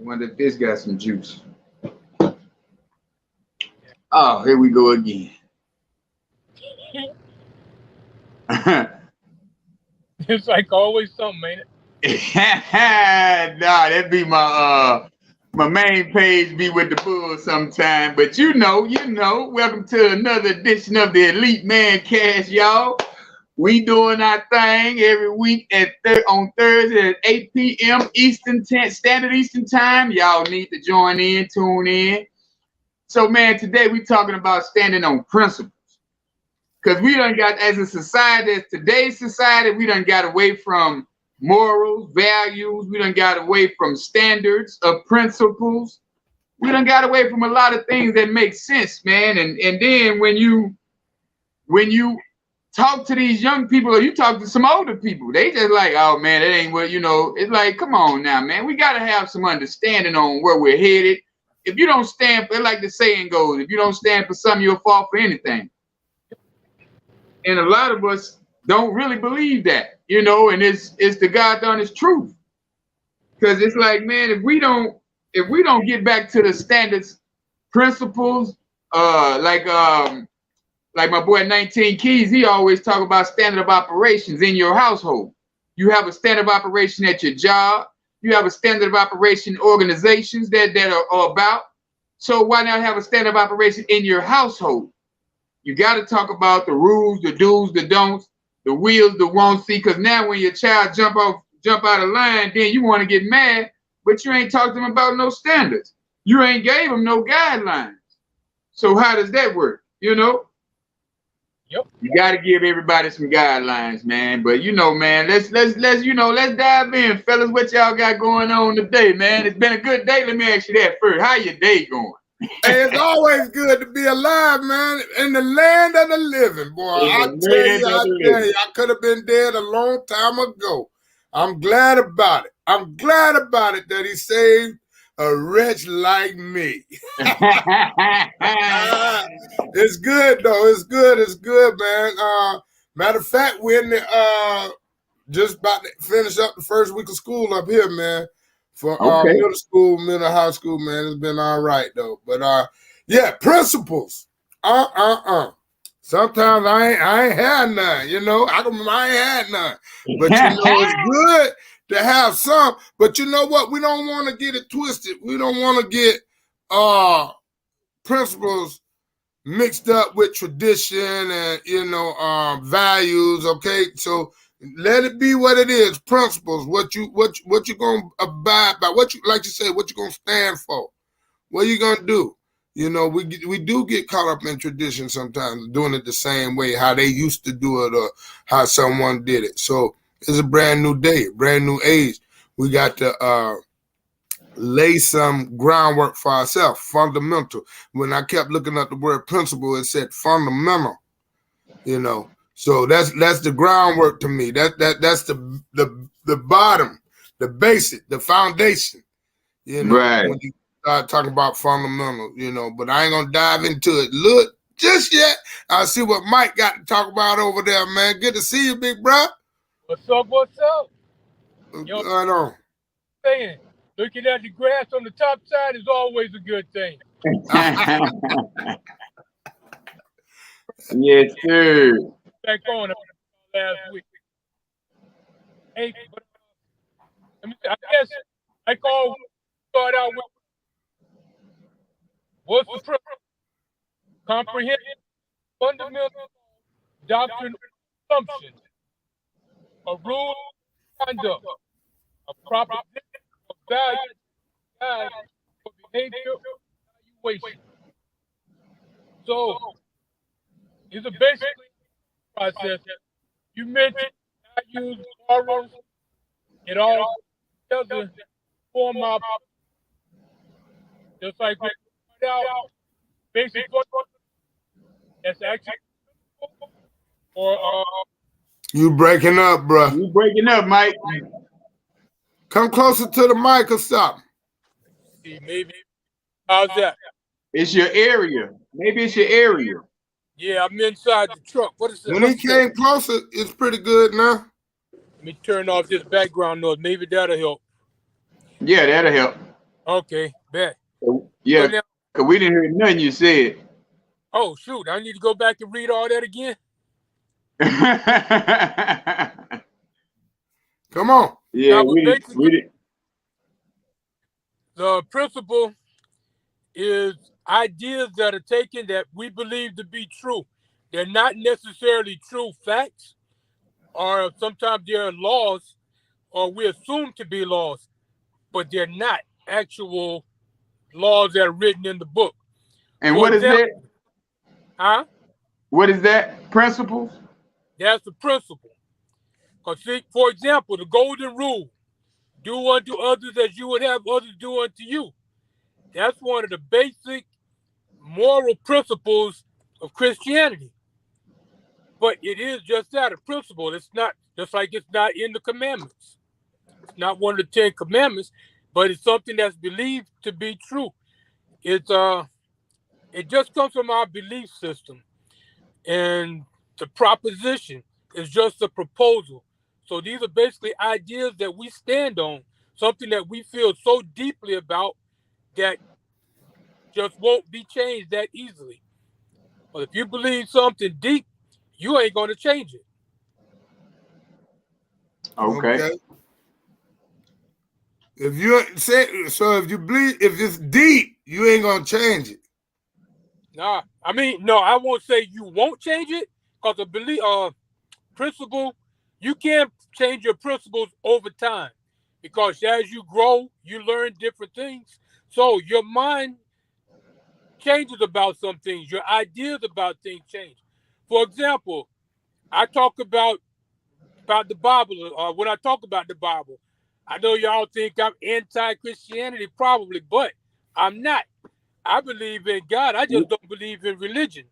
wonder if this got some juice. Oh, here we go again. It's like always something, ain't Nah, that be my main page be with the bulls sometime. But welcome to another edition of the Elite Mancast, y'all. We doing our thing every week on Thursday at 8 p.m. Standard Eastern Time. Y'all need to join in, tune in. So, man, today we talking about standing on principles. Because we done got, as a society, as today's society, we done got away from morals, values. We done got away from standards of principles. We done got away from a lot of things that make sense, man. And then when you talk to these young people or you talk to some older people, they just like, oh, man, that ain't what, it's like, come on now, man. We got to have some understanding on where we're headed. If you don't stand for, like the saying goes, if you don't stand for something, you'll fall for anything. And a lot of us don't really believe that, and it's the God honest truth. Because it's like, man, if we don't get back to the standards, principles, like my boy 19 Keys, he always talk about standard of operations in your household. You have a standard of operation at your job. You have a standard of operation organizations that are about. So why not have a standard of operation in your household? You got to talk about the rules, the do's, the don'ts, the wills, the won't see. Because now when your child jump out of line, then you want to get mad, but you ain't talked to them about no standards. You ain't gave them no guidelines. So how does that work? Yep. You got to give everybody some guidelines, man. But man, let's dive in, fellas. What y'all got going on today, man? It's been a good day. Let me ask you that first. How your day going? Hey, it's always good to be alive, man, in the land of the living, boy. I tell you, I could have been dead a long time ago. I'm glad about it. I'm glad about it that he saved a wretch like me. It's good, though. It's good, man. Matter of fact, we're in the, just about to finish up the first week of school up here, man. For middle school, middle high school, man, it's been all right though. But yeah, principles. Sometimes I ain't had none. I ain't had none. But it's good to have some. But you know what? We don't want to get it twisted. We don't want to get principles mixed up with tradition and values. Okay, so. Let it be what it is. Principles. What you gonna abide by? What you say? What you gonna stand for? What you gonna do? We do get caught up in tradition sometimes, doing it the same way how they used to do it or how someone did it. So it's a brand new day, brand new age. We got to lay some groundwork for ourselves. Fundamental. When I kept looking at the word principle, it said fundamental. So that's the groundwork to me. That's the bottom, the basic, the foundation. Right. When you start talking about fundamental, but I ain't gonna dive into it. Look, just yet. I'll see what Mike got to talk about over there, man. Good to see you, big bro. What's up? What's up? What's going on? Saying, looking at the grass on the top side is always a good thing. Yes, sir. Back on last week. Hey, but I guess like all start out with what's the principle? Comprehensive, fundamental doctrine, assumption, a rule of conduct, a proposition of value, guide for behavior evaluation. So it's a basically process. You mentioned values, morals, it all together form our just like we start out basic that's actually or you breaking up, bro. You breaking up, Mike. Come closer to the mic or something. Maybe. How's that? It's your area. Maybe it's your area. Yeah, I'm inside the truck. What is it? When he came closer, it's pretty good now. Let me turn off this background noise. Maybe that'll help. Yeah, that'll help. Okay, bet. Yeah, So now, because we didn't hear nothing you said. oh shoot, I need to go back and read all that again. Come on. Yeah, Now, but we basically, did. the principle is ideas that are taken that we believe to be true. They're not necessarily true facts, or sometimes they're laws, or we assume to be laws, but they're not actual laws that are written in the book. And For what is that? example, huh? What is that? Principles? That's the principle. Because, for example, the golden rule: do unto others as you would have others do unto you. That's one of the basic moral principles of Christianity. But it is just that, a principle. It's not just like it's not in the commandments. It's not one of the 10 commandments, but it's something that's believed to be true. It just comes from our belief system. And the proposition is just a proposal. So these are basically ideas that we stand on, something that we feel so deeply about that just won't be changed that easily. But if you believe something deep, you ain't going to change it. Okay. If you say so, if you believe, if it's deep, you ain't gonna change it. Nah, I mean, no, I won't say you won't change it, because the belief, principle, you can't change your principles over time, because as you grow, you learn different things. So your mind changes about some things. Your ideas about things change. For example, I talk about the Bible, or when I talk about the Bible, I know y'all think I'm anti-Christianity, probably, but I'm not. I believe in God. I just don't believe in religion.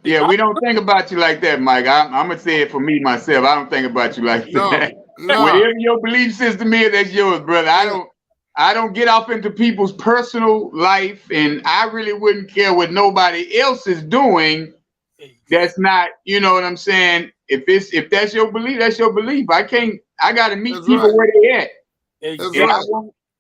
Yeah, we don't think about you like that, Mike. I'm gonna say it for me myself. I don't think about you like that. No. Whatever your belief system is, that's yours, brother. I don't get off into people's personal life, and I really wouldn't care what nobody else is doing. That's not, you know what I'm saying? If that's your belief, that's your belief. I gotta meet That's people right. where they at. That's And right.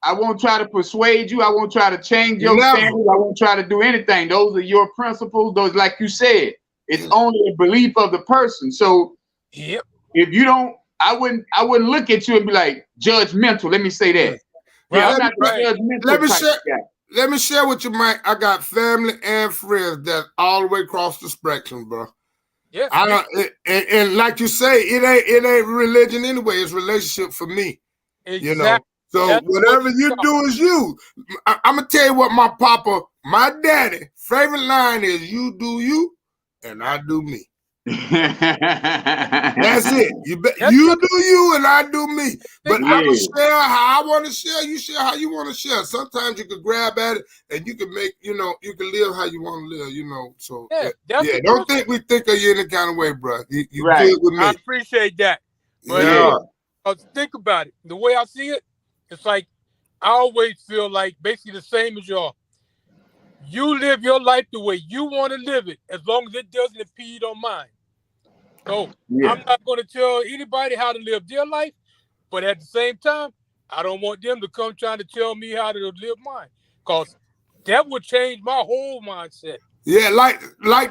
I won't try to persuade you. I won't try to change your Never. standards. I won't try to do anything. Those are your principles. Those, like you said, it's only a belief of the person. So Yep. if you don't, I wouldn't look at you and be like judgmental. Let me say that. Yeah, I'm not judgmental Let me type share. of guy. Let me share with you, Mike. I got family and friends that all the way across the spectrum, bro. Yes. I don't, and like you say, it ain't religion anyway. It's relationship for me. Exactly. You know. So That's whatever you do is you. I'm gonna tell you what my daddy favorite line is: "You do you, and I do me." That's it. You do you and I do me. But I'm gonna share how I want to share. You share how you want to share. Sometimes you can grab at it and you can make, you can live how you want to live, So don't think we think of you in any kind of way, bro. You good with me. I appreciate that. But think about it. The way I see it, it's like I always feel like basically the same as y'all. You live your life the way you want to live it, as long as it doesn't impede on mine. So I'm not going to tell anybody how to live their life, but at the same time, I don't want them to come trying to tell me how to live mine, because that would change my whole mindset. Yeah, like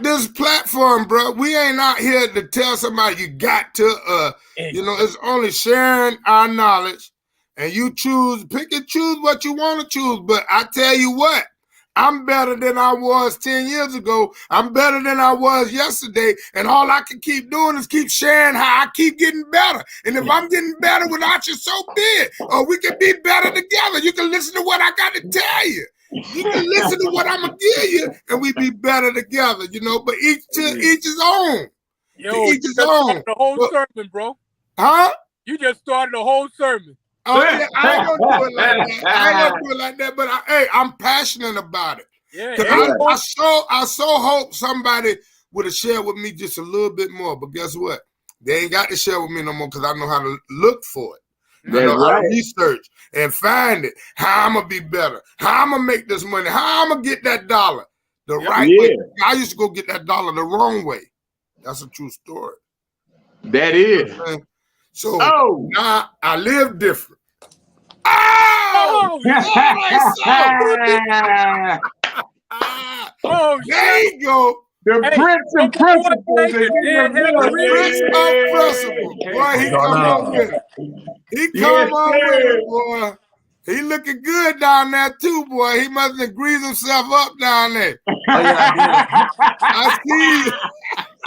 this platform, bro. We ain't out here to tell somebody you got to. It's only sharing our knowledge, and you pick and choose what you want to choose. But I tell you what. I'm better than I was 10 years ago. I'm better than I was yesterday. And all I can keep doing is keep sharing how I keep getting better. And if I'm getting better without you, so be it. Or we can be better together. You can listen to what I got to tell you. You can listen to what I'm going to give you, and we be better together, But each his own. Yo, you just started the whole sermon, bro. Huh? You just started the whole sermon. Oh, yeah, I ain't gonna do it like that. I ain't gonna do it like that, but I'm passionate about it. Yeah, I so hope somebody would have shared with me just a little bit more. But guess what? They ain't got to share with me no more because I know how to look for it. I know how to research and find it. How I'm gonna be better. How I'm gonna make this money. How I'm gonna get that dollar the right way. I used to go get that dollar the wrong way. That's a true story. That is. So now I live different. Oh, Oh, there you go. The Prince of Principles. The Prince of Principles. Boy, he come on with it. He come on with it, boy. He looking good down there too, boy. He must have greased himself up down there. Oh yeah, I see you.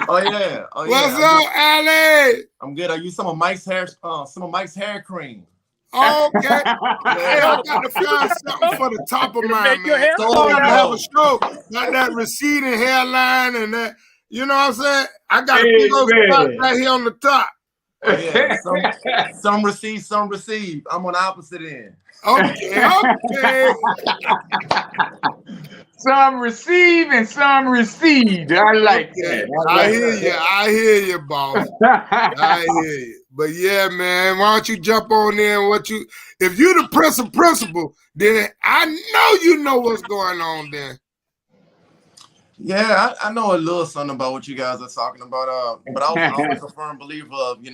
Oh yeah. Oh yeah. What's up, Ali? I'm good. I use some of Mike's hair cream. Okay. Hey, I got to find something for the top of mine, man. So I have a show. Got that receding hairline and that. You know what I'm saying? I got a big old spot right here on the top. Oh, yeah. Some receive, some receive. I'm on the opposite end. Okay. Some receive and some recede. I like that. I hear you, boss. I hear you. But yeah, man, why don't you jump on there and if you're the Prince of Principle, then I know you know what's going on there. Yeah, I know a little something about what you guys are talking about. But I'm always a firm believer of,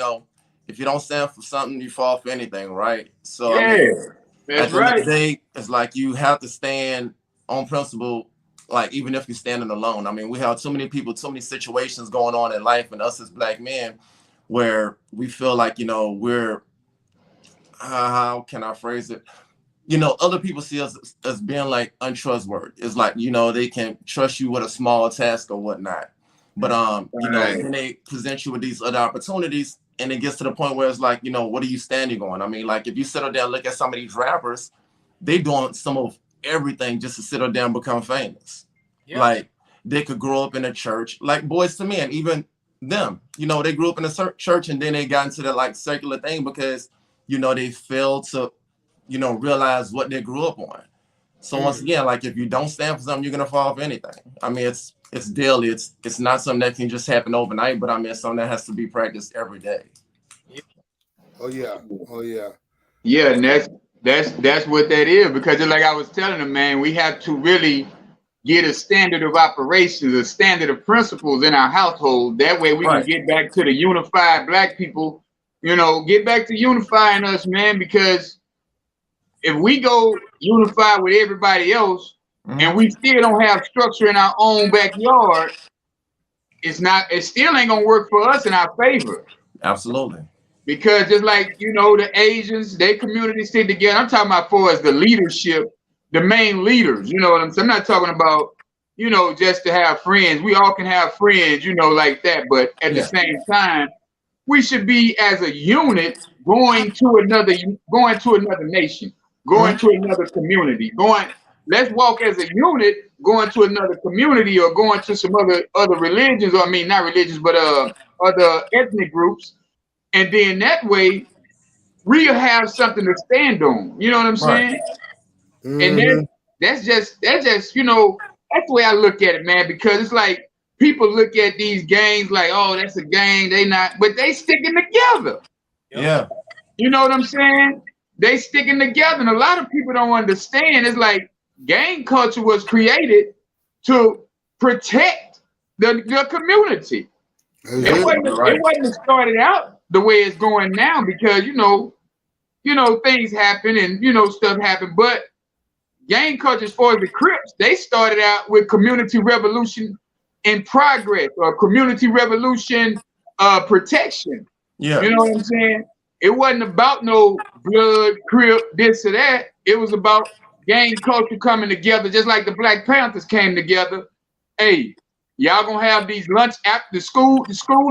if you don't stand for something, you fall for anything, right? So that's right. At the end of the day, it's like you have to stand on principle, like even if you're standing alone. I mean, we have too many people, too many situations going on in life, and us as Black men, where we feel like, we're, how can I phrase it? Other people see us as being like untrustworthy. It's like, they can trust you with a small task or whatnot. But, then they present you with these other opportunities, and it gets to the point where it's like, what are you standing on? I mean, like if you settle down and look at some of these rappers, they doing some of everything just to settle down and become famous. Yeah. Like they could grow up in a church, like Boys to Men, even them, they grew up in a church and then they got into that like secular thing because, they failed to, realize what they grew up on. So once again, like if you don't stand for something, you're gonna fall for anything. I mean, it's daily. It's not something that can just happen overnight, but I mean, it's something that has to be practiced every day. Oh yeah. Yeah, and that's what that is, because just like I was telling them, man, we have to really get a standard of operations, a standard of principles in our household. That way we can get back to the unified Black people, get back to unifying us, man, because if we go unify with everybody else and we still don't have structure in our own backyard, it still ain't gonna work for us in our favor. Absolutely. Because just like, the Asians, their communities stick together. I'm talking about for as the leadership, the main leaders, you know what I'm saying? I'm not talking about, just to have friends. We all can have friends, like that. But at the same time, we should be as a unit going to another nation, going to another community, let's walk as a unit, going to another community or going to some other religions, or I mean, not religions, but other ethnic groups. And then that way, we'll have something to stand on. You know what I'm saying? And that's just that's the way I look at it, man. Because it's like people look at these gangs like, oh, that's a gang. But they sticking together. Yeah. You know what I'm saying? They sticking together, and a lot of people don't understand. It's like gang culture was created to protect the community. It wasn't started out the way it's going now, because things happen and stuff happen. But gang culture, as far as the Crips, they started out with community revolution in progress, or community revolution protection. Yeah, you know what I'm saying? It wasn't about no blood, Crip, this or that. It was about gang culture coming together, just like the Black Panthers came together. Hey, y'all gonna have these lunch after the school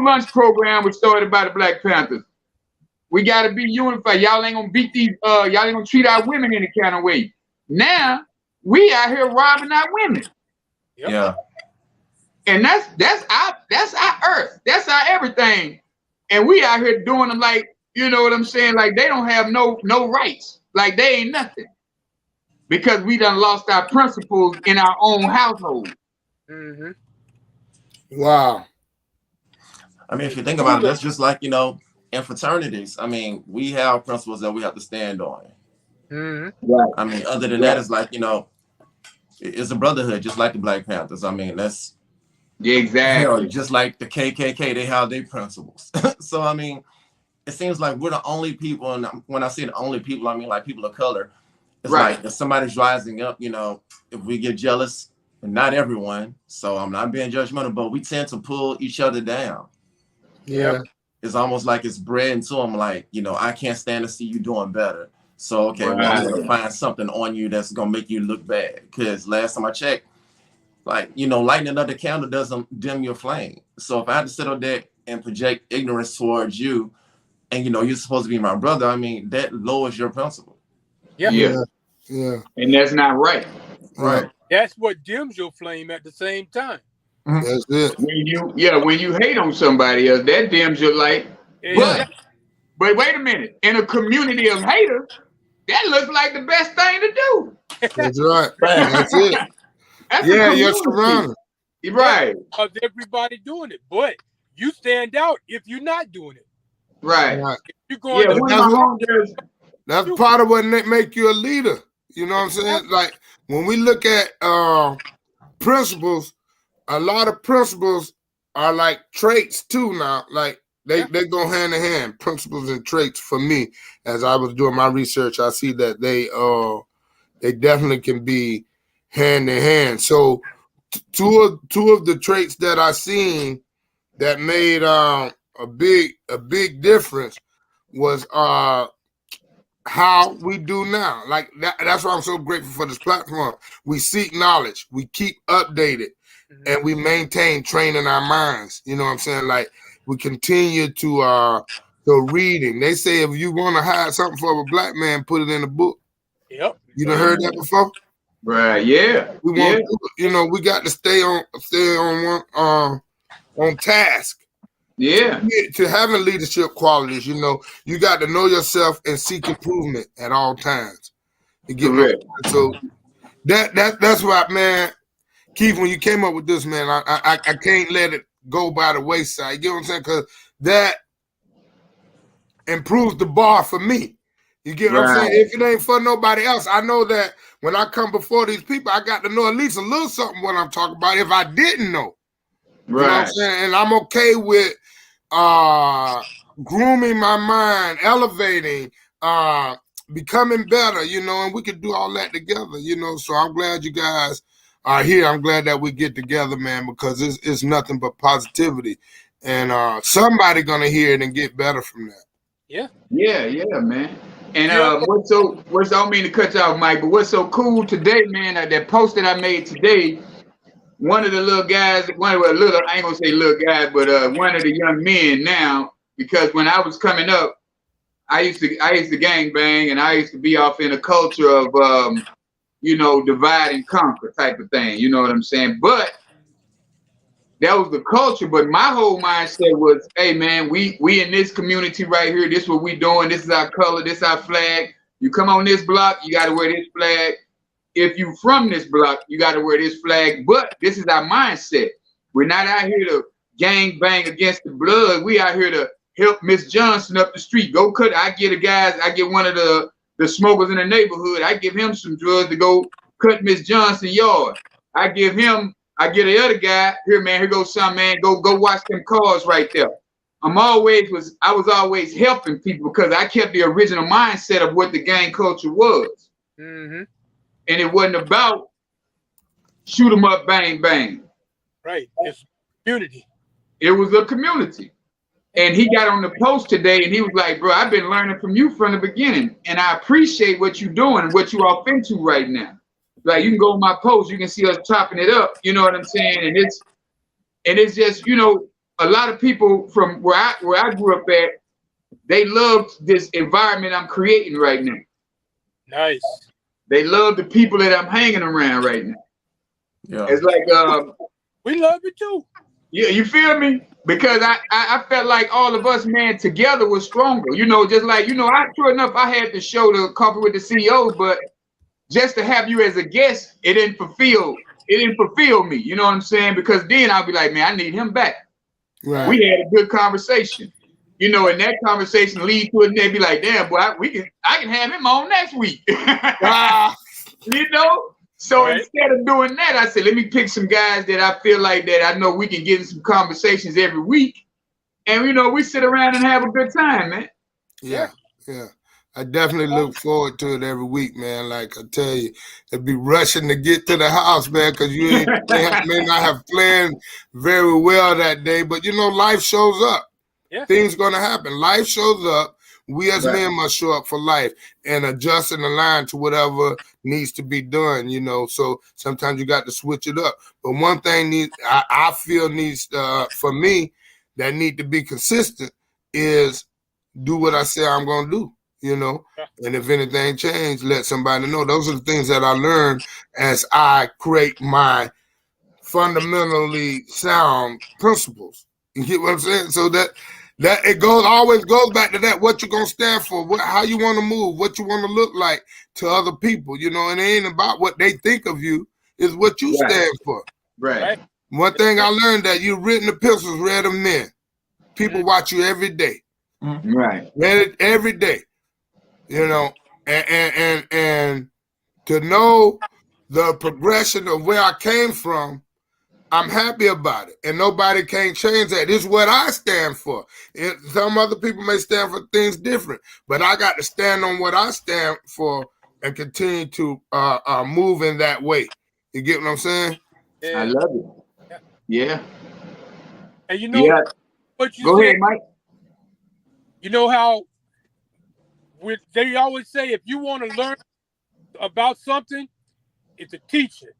lunch program was started by the Black Panthers. We gotta be unified. Y'all ain't gonna beat these. Y'all ain't gonna treat our women any kind of way. Now we out here robbing our women. Yep. Yeah. And that's our earth. That's our everything. And we out here doing them like, you know what I'm saying? Like they don't have no rights. Like they ain't nothing. Because we done lost our principles in our own household. Mm-hmm. Wow. I mean, if you think about it, that's just like, in fraternities. I mean, we have principles that we have to stand on. Mm-hmm. Right. I mean, other than that, it's like, it's a brotherhood, just like the Black Panthers. I mean, that's exactly just like the KKK. They have their principles. So, I mean, it seems like we're the only people, and when I say the only people, I mean like people of color. It's like if somebody's rising up, you know, if we get jealous, and not everyone, so I'm not being judgmental, but we tend to pull each other down. Yeah. It's almost like it's bred into them, like, you know, I can't stand to see you doing better. So, okay, well, I'm going to find something on you that's going to make you look bad. Because last time I checked, like, you know, lighting another candle doesn't dim your flame. So if I had to sit on there and project ignorance towards you, and, you know, you're supposed to be my brother, I mean, that lowers your principle. Yeah. And that's not right. Right. That's what dims your flame at the same time. That's it. When you hate on somebody else, that dims your light. But wait a minute. In a community of haters, that looks like the best thing to do. That's right. That's it. That's you're surrounded. Right. Because everybody doing it. But you stand out if you're not doing it. Right. If you're going that's part of what make you a leader. You know what I'm saying? Like when we look at principles, a lot of principles are like traits too now. Like they go hand in hand, principles and traits for me. As I was doing my research, I see that they definitely can be hand in hand. So two of the traits that I seen that made a big difference was how we do now. Like that's why I'm so grateful for this platform. We seek knowledge, we keep updated, and we maintain training our minds. You know what I'm saying? Like we continue to reading. They say if you want to hide something from a black man, put it in a book. Yep. You done heard that before? Right. Yeah. We want you know, we got to stay on task. Yeah. To having leadership qualities, you know, you got to know yourself and seek improvement at all times. So that's why, man, Keith, when you came up with this, man, I can't let it go by the wayside. You know what I'm saying? Because that improves the bar for me. You get what I'm saying? If it ain't for nobody else, I know that when I come before these people, I got to know at least a little something what I'm talking about if I didn't know. You know what I'm saying? And I'm okay with grooming my mind, elevating, becoming better, you know, and we can do all that together, you know. So I'm glad you guys are here. I'm glad that we get together, man, because it's nothing but positivity. And somebody gonna hear it and get better from that. Yeah, man. And I don't mean to cut you off, Mike, but what's so cool today, man, that post that I made today, one of the little guys, I ain't gonna say little guy, but one of the young men now, because when I was coming up, I used to gang bang, and I used to be off in a culture of you know, divide and conquer type of thing. You know what I'm saying? But that was the culture. But my whole mindset was, hey man, we in this community right here. This is what we doing. This is our color. This is our flag. You come on this block, you got to wear this flag. If you from this block, you got to wear this flag. But this is our mindset. We're not out here to gang bang against the blood. We out here to help Miss Johnson up the street. Go cut. I get one of the smokers in the neighborhood. I give him some drugs to go cut Miss Johnson yard. I get the other guy, here man, here goes some man, go watch them cars right there. I was always helping people because I kept the original mindset of what the gang culture was. Mm-hmm. And it wasn't about shoot 'em up, bang, bang. Right. It's community. It was a community. And he got on the post today and he was like, bro, I've been learning from you from the beginning. And I appreciate what you're doing and what you're off into right now. Like you can go on my post, you can see us chopping it up. You know what I'm saying? And it's just, you know, a lot of people from where I grew up at, they loved this environment I'm creating right now. Nice. They love the people that I'm hanging around right now. Yeah. It's like we love it too. Yeah, you feel me? Because I felt like all of us, man, together was stronger. You know, just like, you know, sure enough, I had to show the Coffee with the CEOs, but just to have you as a guest, it didn't fulfill me. You know what I'm saying? Because then I'll be like, man, I need him back. Right. We had a good conversation. You know, and that conversation lead to it, and they be like, damn, boy, I can have him on next week. You know? So instead of doing that, I said, let me pick some guys that I feel like that I know we can get in some conversations every week. And, you know, we sit around and have a good time, man. Yeah. I definitely look forward to it every week, man. Like I tell you, it'd be rushing to get to the house, man, because you may not have planned very well that day. But you know, life shows up. Yeah. Things gonna happen. Life shows up. We as Right. men must show up for life and adjust and align to whatever needs to be done. You know, so sometimes you got to switch it up. But one thing I feel needs for me that need to be consistent is do what I say I'm gonna do. You know, and if anything changed, let somebody know. Those are the things that I learned as I create my fundamentally sound principles. You get what I'm saying? So that it always goes back to that. What you're gonna stand for, how you want to move, what you want to look like to other people. You know, and it ain't about what they think of you. It's what you stand for. Right. One thing I learned that you've written epistles read of men. People watch you every day. Right. Read it every day. You know, and to know the progression of where I came from, I'm happy about it. And nobody can change that. This is what I stand for. And some other people may stand for things different, but I got to stand on what I stand for and continue to move in that way. You get what I'm saying? Yeah. I love it. Yeah. And you know what you Go said? ahead, Mike. You know how they always say if you want to learn about something, it's a teacher.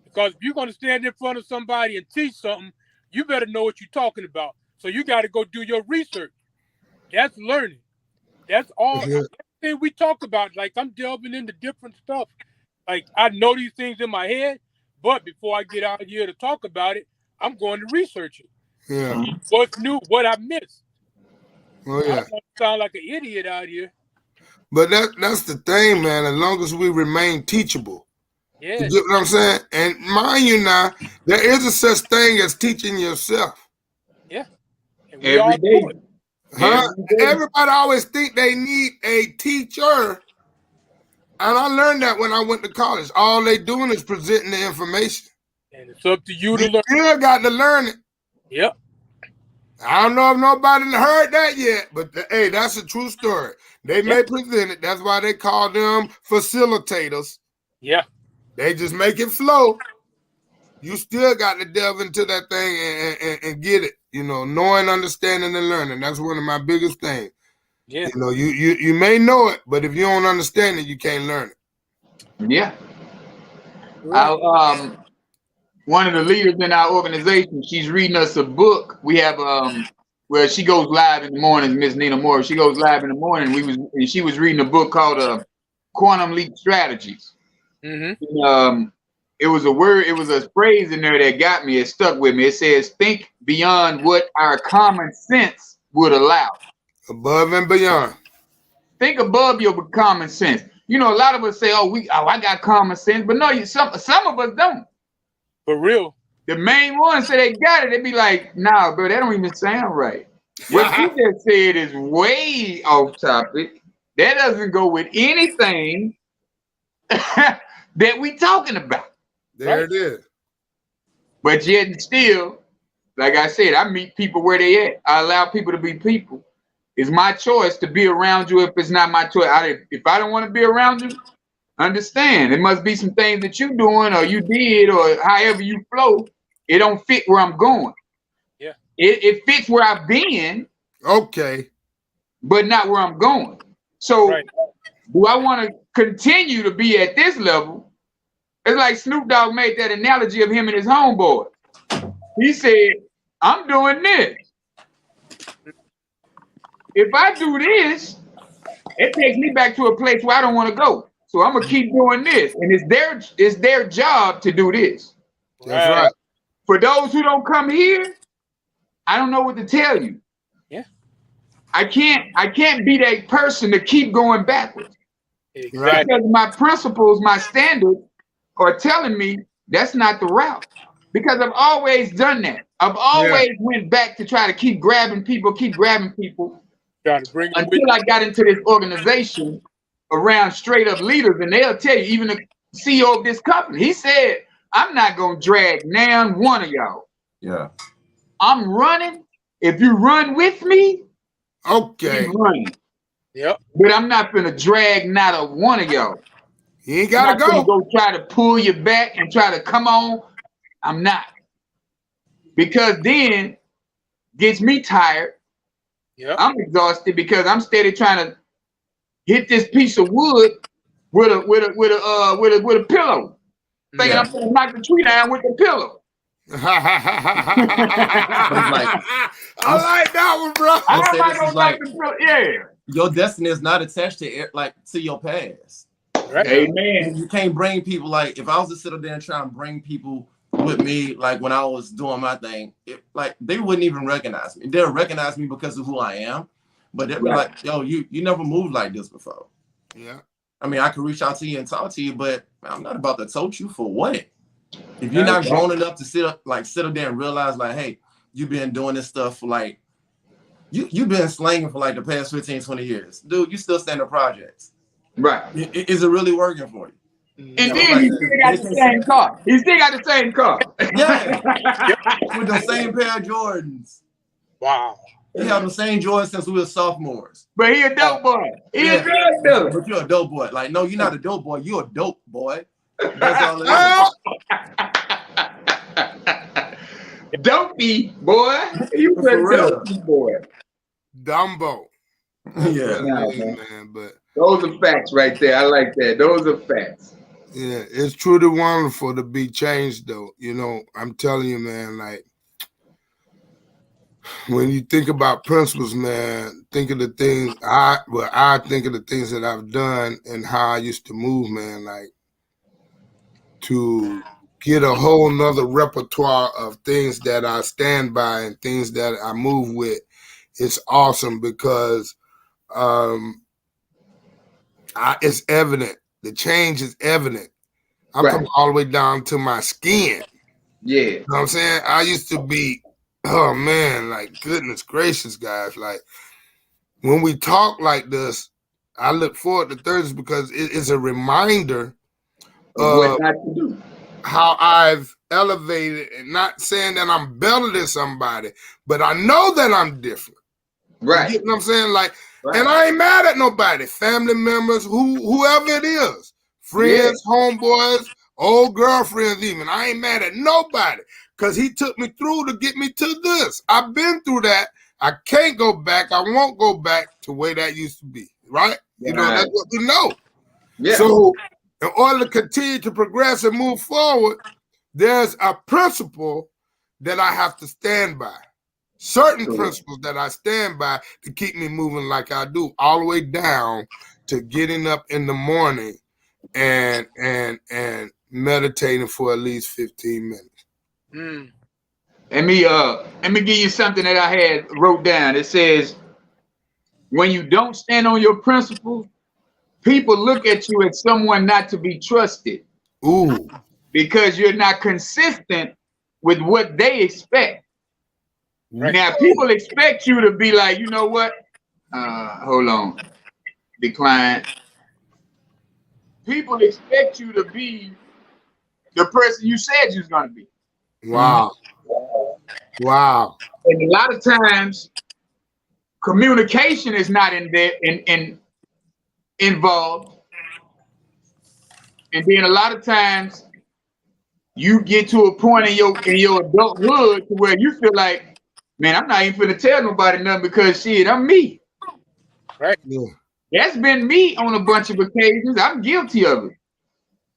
Because if you're going to stand in front of somebody and teach something, you better know what you're talking about. So you got to go do your research. That's learning. That's all. Everything we talk about, like I'm delving into different stuff. Like I know these things in my head, but before I get out here to talk about it, I'm going to research it. Yeah. What's new, what I missed. Oh, yeah. I don't want to sound like an idiot out here. But that's the thing, man. As long as we remain teachable. Yeah. You get what I'm saying? And mind you now, there is a such thing as teaching yourself. Yeah. And we all Every day. do it. Huh? Everybody always think they need a teacher. And I learned that when I went to college. All they doing is presenting the information. And it's up to you to learn. You still got to learn it. Yep. I don't know if nobody heard that yet, but hey, that's a true story. They may present it. That's why they call them facilitators. Yeah. They just make it flow. You still got to delve into that thing and get it. You know, knowing, understanding, and learning. That's one of my biggest things. Yeah. You know, you may know it, but if you don't understand it, you can't learn it. Yeah. One of the leaders in our organization, she's reading us a book. We have where she goes live in the mornings, Miss Nina Moore. She goes live in the morning. She was reading a book called Quantum Leap Strategies. Mm-hmm. It was a phrase in there that got me. It stuck with me. It says, "Think beyond what our common sense would allow." Above and beyond. Think above your common sense. You know, a lot of us say, "Oh, I got common sense," but no, some of us don't. For real. The main ones say they got it. They be like, "Nah, bro, that don't even sound right." What you just said is way off topic. That doesn't go with anything that we talking about. There it is. But yet and still, like I said, I meet people where they at. I allow people to be people. It's my choice to be around you if it's not my choice. If I don't want to be around you, understand. It must be some things that you doing or you did or however you flow. It don't fit where I'm going. Yeah. It fits where I've been. Okay. But not where I'm going. So do I want to continue to be at this level? It's like Snoop Dogg made that analogy of him and his homeboy. He said, "I'm doing this. If I do this, it takes me back to a place where I don't want to go. So I'm gonna keep doing this." And it's their job to do this. That's right. For those who don't come here, I don't know what to tell you. Yeah. I can't be that person to keep going backwards. Exactly. Because my principles, my standards are telling me that's not the route. Because I've always done that. I've always went back to try to keep grabbing people. Trying to bring until I got into this organization around straight up leaders, and they'll tell you, even the CEO of this company, he said, "I'm not gonna drag now one of y'all. Yeah. I'm running. If you run with me, okay, keep running. Yep. But I'm not gonna drag not a one of y'all. You ain't I'm gotta not gonna go. go try to pull you back and try to come on. I'm not. Because then gets me tired. Yep. I'm exhausted because I'm steady trying to hit this piece of wood with a pillow. Thinking I'm gonna knock the tree down with the pillow. But it's like, I like that one, bro. How I'll say am I this gonna is like, knock the pillow? Yeah. your destiny is not attached to to your past. Right. Amen. You can't bring people, like, if I was to sit up there and try and bring people with me, like when I was doing my thing, like they wouldn't even recognize me. They'll recognize me because of who I am, but they'll be like, yo, you never moved like this before. Yeah. I mean, I could reach out to you and talk to you, but I'm not about to tote you for what? If you're not grown enough to sit up there and realize, like, hey, you've been doing this stuff for like, you've been slanging for like the past 15, 20 years. Dude, you still stand in projects. Right. Is it really working for you? And then he still got the same car. He still got the same car. Yeah. With the same pair of Jordans. Wow. We have the same Jordans since we were sophomores. But he a dope boy. He a drug dealer. But you're a dope boy. Like, no, you're not a dope boy. You're a dope boy. That's all it is. Dopey boy. You a dopey boy. Dumbo. Yeah. Man, but those are facts right there. I like that. Those are facts. yeah, it's truly wonderful to be changed, though. You know, I'm telling you, man, like, when you think about principles, man, think of the things I think of the things that I've done and how I used to move, man, like, to get a whole nother repertoire of things that I stand by and things that I move with. It's awesome because it's evident. The change is evident. I'm coming all the way down to my skin. Yeah. You know what I'm saying? I used to be, oh man, like, goodness gracious, guys. Like, when we talk like this, I look forward to Thursdays because it's a reminder of what not to do. How I've elevated, and not saying that I'm better than somebody, but I know that I'm different. Right. You get what I'm saying? Like, and I ain't mad at nobody, family members, whoever it is, friends, homeboys, old girlfriends even. I ain't mad at nobody because he took me through to get me to this. I've been through that. I can't go back. I won't go back to the way that used to be, right? You know, that's what we know. Yeah. So in order to continue to progress and move forward, there's a principle that I have to stand by. Certain principles that I stand by to keep me moving like I do, all the way down to getting up in the morning and meditating for at least 15 minutes. Let me give you something that I had wrote down. It says, when you don't stand on your principles, people look at you as someone not to be trusted. Ooh. Because you're not consistent with what they expect. Right. Now, people expect you to be like, you know what? Hold on. Decline. People expect you to be the person you said you was going to be. Wow. Wow. And a lot of times, communication is not involved. And then a lot of times, you get to a point in your adulthood to where you feel like, man, I'm not even finna tell nobody nothing because shit, I'm me. Right. Yeah. That's been me on a bunch of occasions. I'm guilty of it.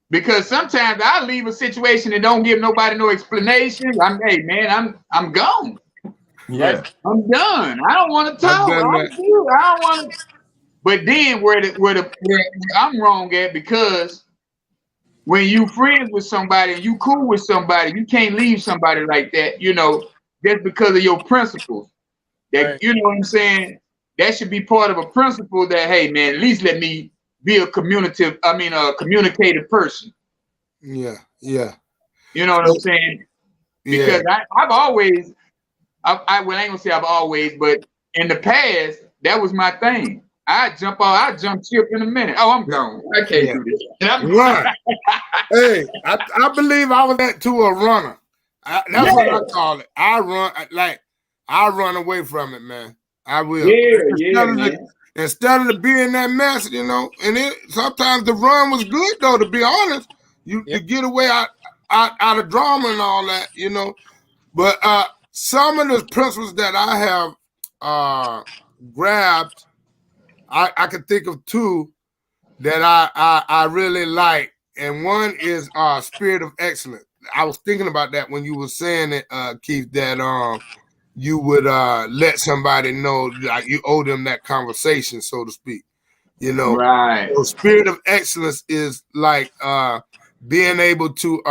Because sometimes I leave a situation and don't give nobody no explanation. Hey man, I'm gone. Yeah. I'm done. I don't want to talk. I don't want to. But then where I'm wrong at, because when you friends with somebody and you cool with somebody, you can't leave somebody like that, you know, just because of your principles. That you know what I'm saying? That should be part of a principle that, hey man, at least let me be a communicative person. Yeah, yeah. You know what I'm saying? Because I've always, well, I ain't gonna say I've always, but in the past, that was my thing. I jump ship in a minute. Oh, I'm gone. I can't do this. Run. Hey, I believe I was that to a runner. That's what I call it. I run away from it, man. I will. instead of being that mess, you know, and sometimes the run was good though, to be honest. You get away out of drama and all that, you know. But some of the principles that I have grabbed, I can think of two that I really like. And one is spirit of excellence. I was thinking about that when you were saying it, Keith, that you would let somebody know, like you owe them that conversation, so to speak. You know, right. So spirit of excellence is like being able to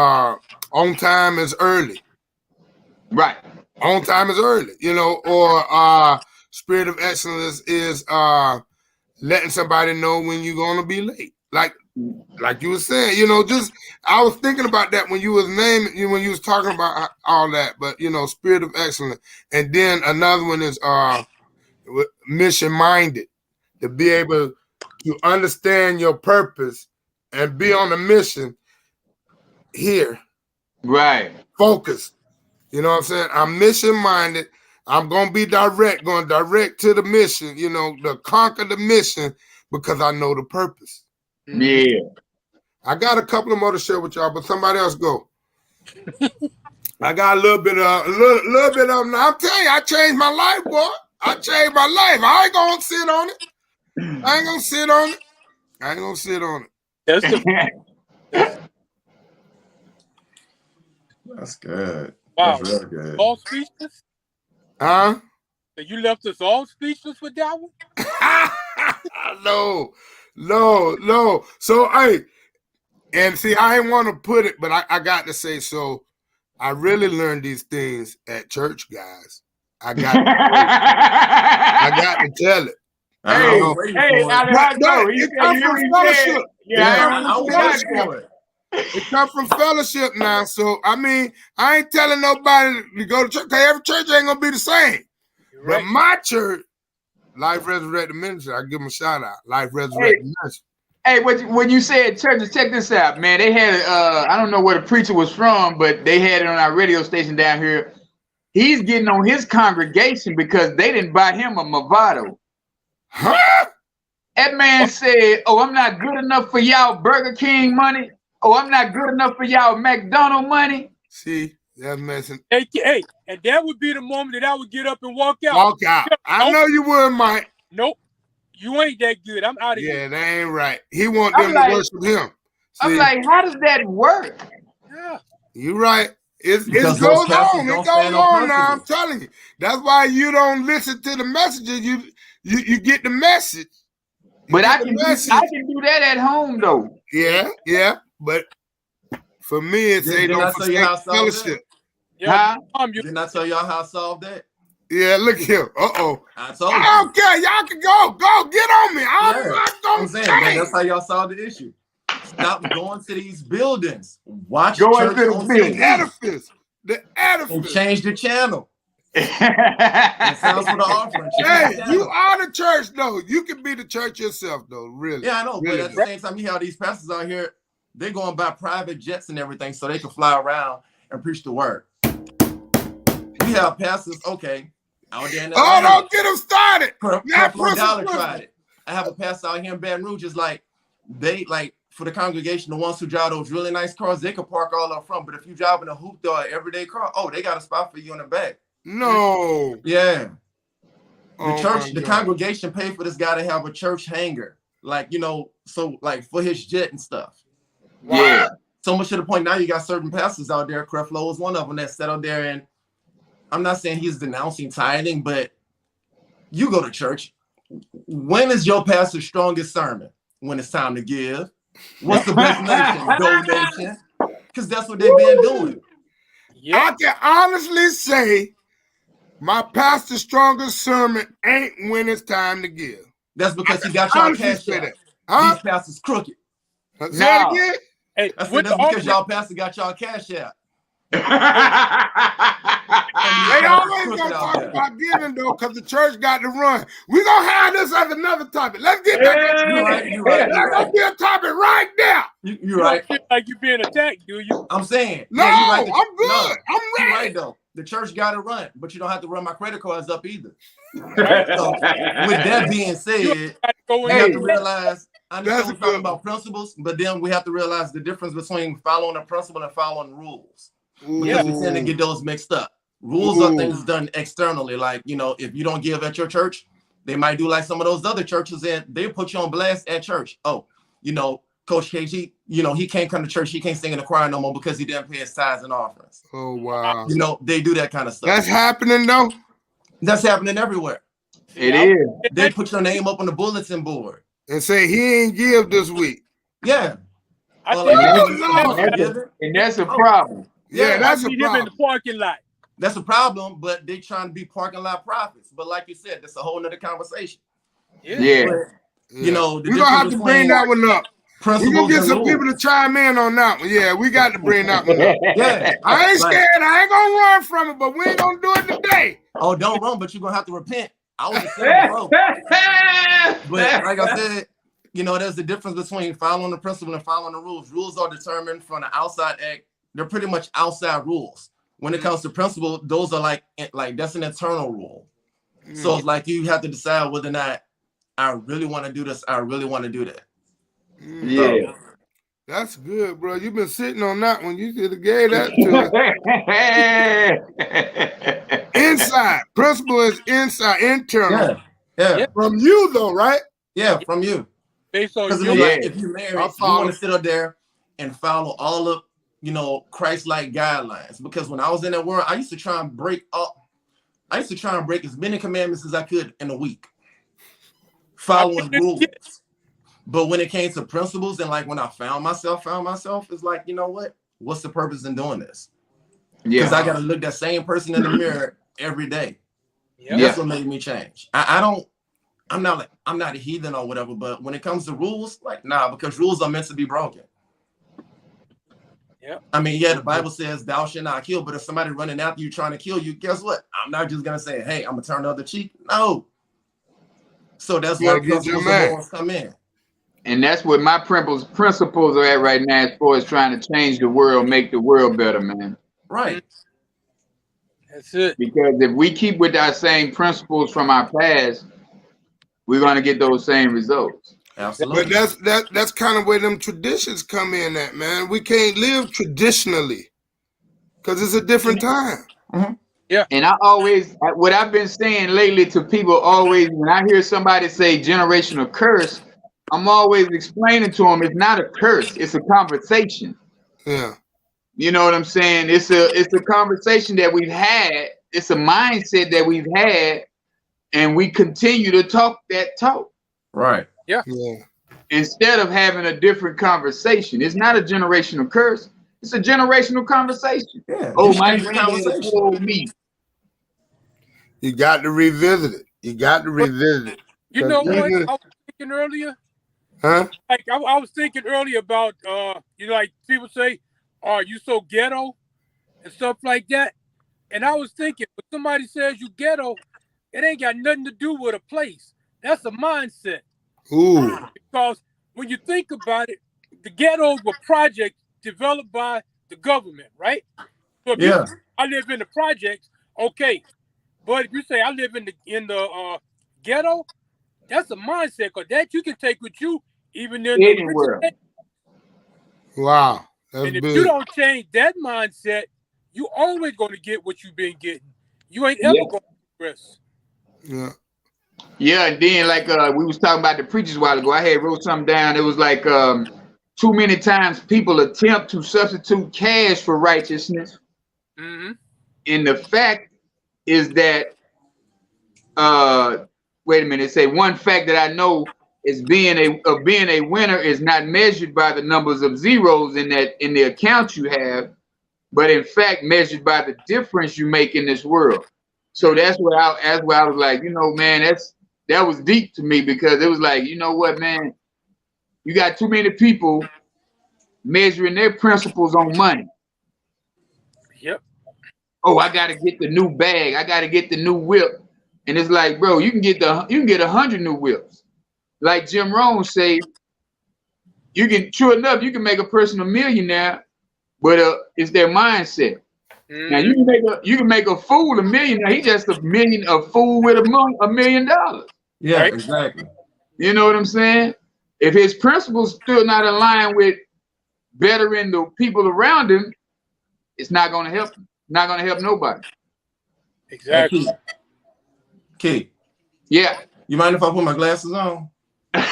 on time is early. Right. On time is early, you know, or spirit of excellence is letting somebody know when you're gonna be late. Like you were saying, you know, just I was thinking about that when you was naming when you was talking about all that, but you know, spirit of excellence. And then another one is mission minded, to be able to understand your purpose and be on a mission here. Right. Focused. You know what I'm saying? I'm mission minded. I'm going to be going direct to the mission, you know, to conquer the mission because I know the purpose. Yeah. I got a couple of more to share with y'all, but somebody else go. I got a little bit of them. I'm telling you, I changed my life, boy. I changed my life. I ain't going to sit on it. I ain't going to sit on it. That's good. Wow. That's real good. All speechless? Huh? So you left us all speechless with that one? No. So, hey, and see, I didn't want to put it, but I got to say, so I really learned these things at church, guys. I got to tell it. Hey, I know. It comes from fellowship. It comes from fellowship now. So, I mean, I ain't telling nobody to go to church, because every church ain't going to be the same. Right. But my church, Life Resurrected Ministry, I give them a shout out. Life Resurrected Ministry. Hey, when you said churches, check this out, man. They had, I don't know where the preacher was from, but they had it on our radio station down here. He's getting on his congregation because they didn't buy him a Movado. Huh? That man said, oh, I'm not good enough for y'all Burger King money. Oh, I'm not good enough for y'all McDonald's money. See, that's messing. Hey, and that would be the moment that I would get up and walk out. Walk out. I know you would, Mike. Nope. You ain't that good. I'm out of here. Yeah, that ain't right. He want them to worship him. See? I'm like, how does that work? Yeah. You're right. It goes on. It goes on now. I'm telling you. That's why you don't listen to the messages. You get the message. But I can do that at home though. Yeah. But for me, it's they don't forsake fellowship. Yeah. Didn't I tell y'all how I solved that? Yeah, look here. I told you. I don't care. Y'all can go. Get on me. I'm not going to man, that's how y'all solve the issue. Stop going to these buildings. Watch church on the edifice. The edifice. And change the channel. It sounds for the offering. Hey, you are the church, though. You can be the church yourself, though, really. Yeah, I know. Really, but at the same time, you have these pastors out here, they're going by private jets and everything so they can fly around and preach the word. We have pastors, okay, out there in the don't get them started. Dollar tried it. I have a pastor out here in Baton Rouge, just like they for the congregation, the ones who drive those really nice cars, they could park all up front. But if you drive in a hooped or everyday car, they got a spot for you in the back. No. Yeah. The church, the congregation paid for this guy to have a church hangar, so for his jet and stuff. Wow. Yeah. So much to the point now you got certain pastors out there. Creflo is one of them that sat out there, and I'm not saying he's denouncing tithing, but you go to church. When is your pastor's strongest sermon? When it's time to give. What's the best nation? Donation. Because that's what they've been doing. Yeah. I can honestly say my pastor's strongest sermon ain't when it's time to give. That's because he got y'all cash out. These pastors crooked. Say it again? Hey, that's because y'all pastor got y'all cash out. They always gonna talk about giving though, because the church got to run. We're gonna have this as another topic. Let's get back to You're right. That's gonna be a topic right now. You're right. Don't feel like you're being attacked, do you? I'm saying. No, yeah, you're right. I'm good. No, I'm you're ready. right though. The church got to run, but you don't have to run my credit cards up either. Right? So, with that being said, Go we in have there. to realize. I understand That's we're talking good. about principles, but then we have to realize the difference between following a principle and following rules. Because we tend to get those mixed up. Rules are things done externally. Like, you know, if you don't give at your church, they might do like some of those other churches and they put you on blast at church. Oh, you know, Coach KG, you know, he can't come to church. He can't sing in the choir no more because he didn't pay his tithes and offerings. Oh, wow. You know, they do that kind of stuff. That's happening though? That's happening everywhere. It is. They put your name up on the bulletin board. And say he ain't give this week. Yeah. I Well, think Lord. And that's a problem. Yeah, that's a meet him in the problem. parking lot. That's a problem, but they trying to be parking lot prophets. But like you said, that's a whole nother conversation. Yeah. But, you know, the we're gonna have difference to bring between that one up. We're principles gonna get and some rules. people to chime in on that one. Yeah, we got to bring that one up. Yeah. I ain't Like, scared. I ain't gonna run from it, but we ain't gonna do it today. oh, don't run, but you're gonna have to repent. I was a sinner, bro. But like I said, you know, there's the difference between following the principle and following the rules. Rules are determined from the outside act. They're pretty much outside rules. When it comes to principle, those are like that's an internal rule. So it's like you have to decide whether or not I really want to do this. I really want to do that. Yeah. That's good, bro. You've been sitting on that one. You should have gave that to us. Inside. Principle is inside, internal. Yeah. From you though, right? Yeah, from you. Based on Because your Yeah. like, if you're married, you want to sit up there and follow all of, you know, Christ-like guidelines. Because when I was in that world, I used to try and break as many commandments as I could in a week, following rules. But when it came to principles and like when I found myself, it's like, you know what? What's the purpose in doing this? Because I got to look that same person in the mirror every day. Yeah. That's what made me change. I'm not a heathen or whatever, but when it comes to rules, like, nah, because rules are meant to be broken. Yeah. I mean, yeah, the Bible says thou shalt not kill, but if somebody running after you trying to kill you, guess what? I'm not just gonna say, hey, I'm gonna turn the other cheek. No. So that's where principles and morals come in. And that's what my principles are at right now as far as trying to change the world, make the world better, man. Right. That's it. Because if we keep with our same principles from our past, we're going to get those same results. Absolutely. But that's kind of where them traditions come in at, man. We can't live traditionally because it's a different time. Mm-hmm. Yeah. And what I've been saying lately to people always, when I hear somebody say generational curse, I'm always explaining to them it's not a curse, it's a conversation. Yeah. You know what I'm saying? It's a conversation that we've had. It's a mindset that we've had, and we continue to talk that talk. Right. Yeah. Instead of having a different conversation. It's not a generational curse. It's a generational conversation. Yeah. Oh, my granddad told me. You got to revisit it. You You know what even- I was thinking earlier? Huh? Like I was thinking earlier about you know, like people say, "Are you so ghetto?" and stuff like that. And I was thinking, when somebody says you ghetto, it ain't got nothing to do with a place. That's a mindset. Ooh. Because when you think about it, the ghettos were projects developed by the government, right? So if you say, I live in the projects, okay. But if you say I live in the ghetto, that's a mindset, because that you can take with you even in Anywhere. Wow. That's and if big. you don't change that mindset, you always going to get what you've been getting. You ain't ever going to progress. Yeah. Yeah, and then like we was talking about the preachers a while ago. I had wrote something down. It was like too many times people attempt to substitute cash for righteousness. Mm-hmm. And the fact is that wait a minute, say one fact that I know is being a winner is not measured by the numbers of zeros in the account you have, but in fact measured by the difference you make in this world. So that's where I was like, you know, man, that was deep to me, because it was like, you know what, man, you got too many people measuring their principles on money. Yep. oh, I gotta get the new bag, I gotta get the new whip. And it's like, bro, you can get 100 new whips. Like Jim Rohn say, you can, true enough, you can make a person a millionaire, but it's their mindset. Now you can make a fool a millionaire. He just a fool with $1 million. Yeah, Right. exactly. You know what I'm saying? If his principles still not aligned with bettering the people around him, it's not gonna help him. Not gonna help nobody. Exactly. Key. Yeah. You mind if I put my glasses on? That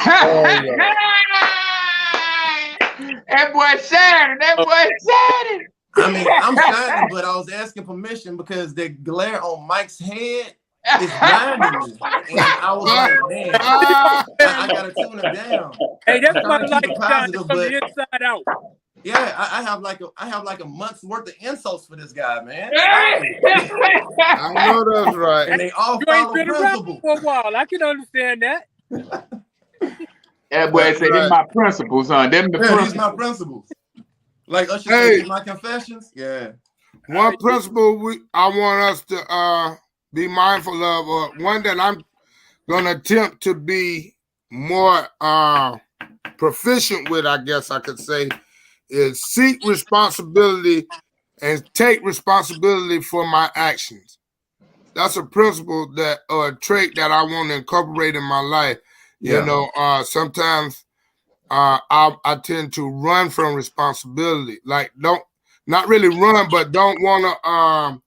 boy shining. That boy shining. I mean, I'm shining, but I was asking permission because the glare on Mike's head is blinding me. And I was like, man, I gotta tune him down. Hey, that's I'm my trying to keep life it from positive, but the inside out. yeah, I have like a month's worth of insults for this guy, man. I know that's right. And they all You ain't follow been around principle. for a while. I can understand that. That boy said, "Them my principles, huh? Them the Yeah, principles." these my principles. Like Usher Hey. said, my confessions. Yeah. One principle I want us to be mindful of, or one that I'm gonna attempt to be more proficient with, I guess I could say, is seek responsibility and take responsibility for my actions. That's a principle that, or a trait that I want to incorporate in my life. Yeah. You know, sometimes I tend to run from responsibility. Like not really run, but don't want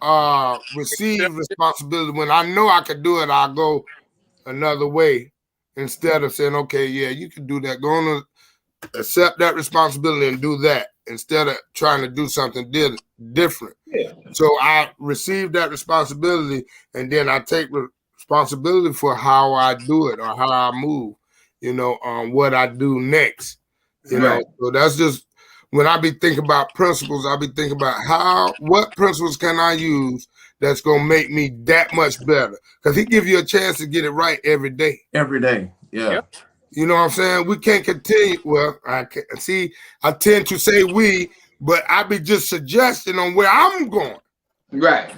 to receive responsibility. When I know I can do it, I'll go another way instead of saying, okay, yeah, you can do that. Go on to accept that responsibility and do that instead of trying to do something different. Yeah. So I receive that responsibility, and then I take responsibility for how I do it or how I move, you know, what I do next. You know, so that's just when I be thinking about principles, I be thinking about what principles can I use that's gonna make me that much better. Because he give you a chance to get it right every day. Every day. Yeah. Yep. You know what I'm saying? We can't continue. Well, I tend to say we, but I be just suggesting on where I'm going. Right.